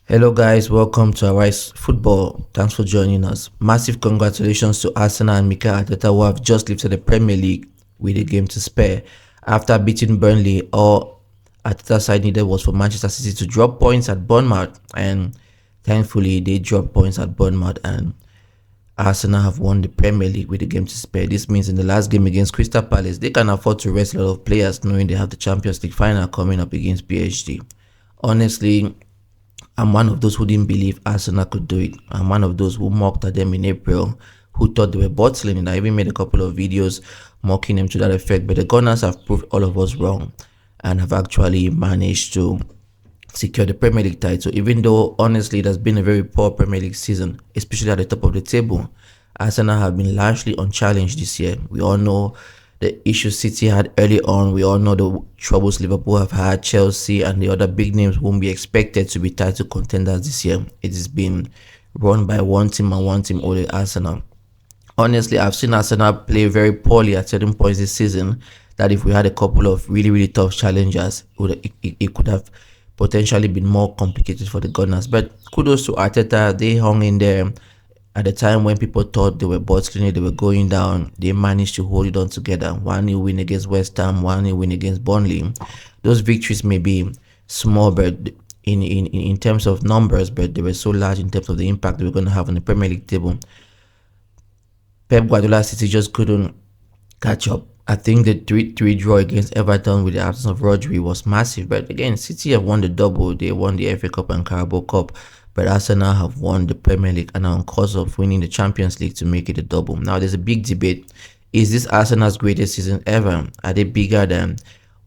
Hello, guys. Welcome to Arise Football. Thanks for joining us. Massive congratulations to Arsenal and Mikel Arteta, who have just lifted the Premier League with a game to spare. After beating Burnley, all Arteta's side needed was for Manchester City to drop points at Bournemouth, and thankfully they dropped points at Bournemouth, and Arsenal have won the Premier League with a game to spare. This means in the last game against Crystal Palace, they can afford to rest a lot of players, knowing they have the Champions League final coming up against PSG. Honestly, I'm one of those who didn't believe Arsenal could do it. I'm one of those who mocked at them in April, who thought they were bottling it. I even made a couple of videos mocking them to that effect, but the Gunners have proved all of us wrong and have actually managed to secure the Premier League title, even though honestly it has been a very poor Premier League season, especially at the top of the table. Arsenal have been largely unchallenged this year. We all know the issues City had early on. We all know the troubles Liverpool have had, Chelsea and the other big names whom we expected to be title contenders this year. It has been run by one team and one team only, Arsenal. Honestly, I've seen Arsenal play very poorly at certain points this season, that if we had a couple of really tough challengers, it could have potentially been more complicated for the Gunners. But kudos to Arteta. They hung in there. At the time when people thought they were bottling, they were going down, they managed to hold it on together. 1-0 win against West Ham, 1-0 win against Burnley. Those victories may be small, but in terms of numbers, but they were so large in terms of the impact they were going to have on the Premier League table. Pep Guardiola City just couldn't catch up. I think the 3-3 draw against Everton with the absence of Rodri was massive. But again, City have won the double. They won the FA Cup and Carabao Cup. But Arsenal have won the Premier League and are on course of winning the Champions League to make it a double. Now, there's a big debate. Is this Arsenal's greatest season ever? Are they bigger than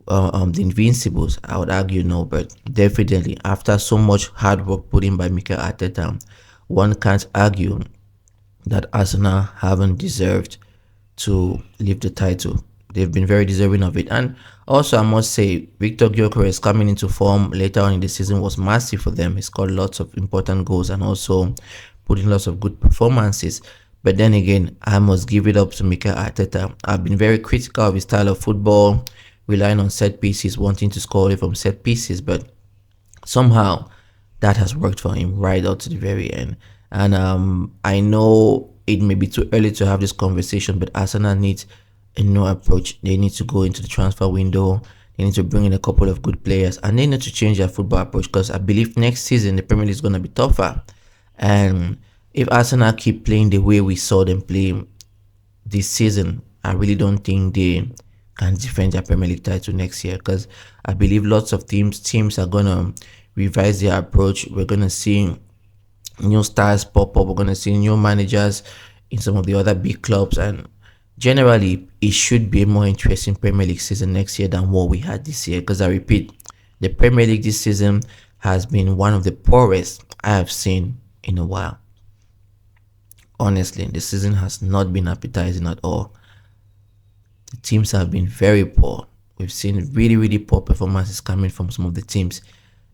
the Invincibles? I would argue no, but definitely after so much hard work put in by Mikel Arteta, one can't argue that Arsenal haven't deserved to lift the title. They've been very deserving of it. And also, I must say, Victor Gyökeres coming into form later on in the season was massive for them. He scored lots of important goals and also put in lots of good performances. But then again, I must give it up to Mikel Arteta. I've been very critical of his style of football, relying on set pieces, wanting to score away from set pieces. But somehow, that has worked for him right out to the very end. And I know it may be too early to have this conversation, but Arsenal needs a new approach. They need to go into the transfer window. They need to bring in a couple of good players, and they need to change their football approach, because I believe next season the Premier League is going to be tougher. And if Arsenal keep playing the way we saw them play this season, I really don't think they can defend their Premier League title next year, because I believe lots of teams are going to revise their approach. We're going to see new stars pop up. We're going to see new managers in some of the other big clubs, and generally it should be a more interesting Premier League season next year than what we had this year, because I repeat, the Premier League this season has been one of the poorest I have seen in a while. Honestly, the season has not been appetizing at all. The teams have been very poor. We've seen really poor performances coming from some of the teams,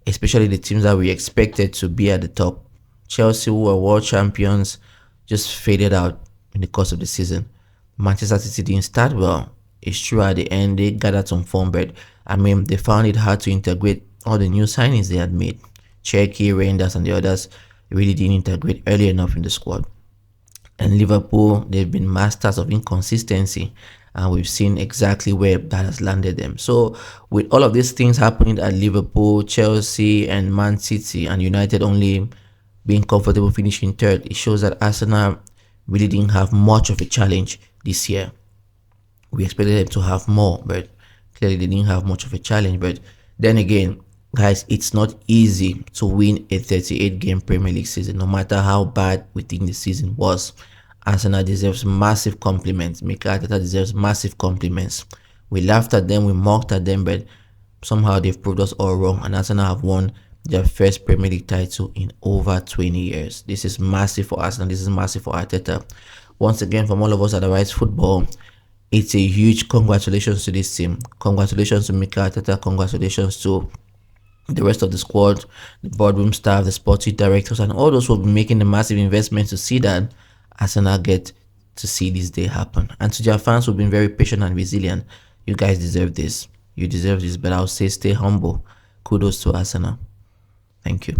especially the teams that we expected to be at the top. Chelsea, who were world champions, just faded out in the course of the season. Manchester City didn't start well. It's true, at the end they gathered some form, but I mean, they found it hard to integrate all the new signings they had made. Cherki, Reinders and the others really didn't integrate early enough in the squad. And Liverpool, they've been masters of inconsistency, and we've seen exactly where that has landed them. So with all of these things happening at Liverpool, Chelsea and Man City, and United only being comfortable finishing third, it shows that Arsenal really didn't have much of a challenge this year. We expected them to have more, but clearly they didn't have much of a challenge. But then again, guys, it's not easy to win a 38-game Premier League season, no matter how bad we think the season was. Arsenal deserves massive compliments. Mikel Arteta deserves massive compliments. We laughed at them, we mocked at them, but somehow they've proved us all wrong, and Arsenal have won their first Premier League title in over 20 years. This is massive for Arsenal. This is massive for Arteta. Once again, from all of us at Arise Football, it's a huge congratulations to this team. Congratulations to Mikel Arteta. Congratulations to the rest of the squad, the boardroom staff, the sporting directors, and all those who have been making the massive investments to see that Arsenal get to see this day happen. And to their fans who've been very patient and resilient, you guys deserve this. You deserve this, but I'll say stay humble. Kudos to Arsenal. Thank you.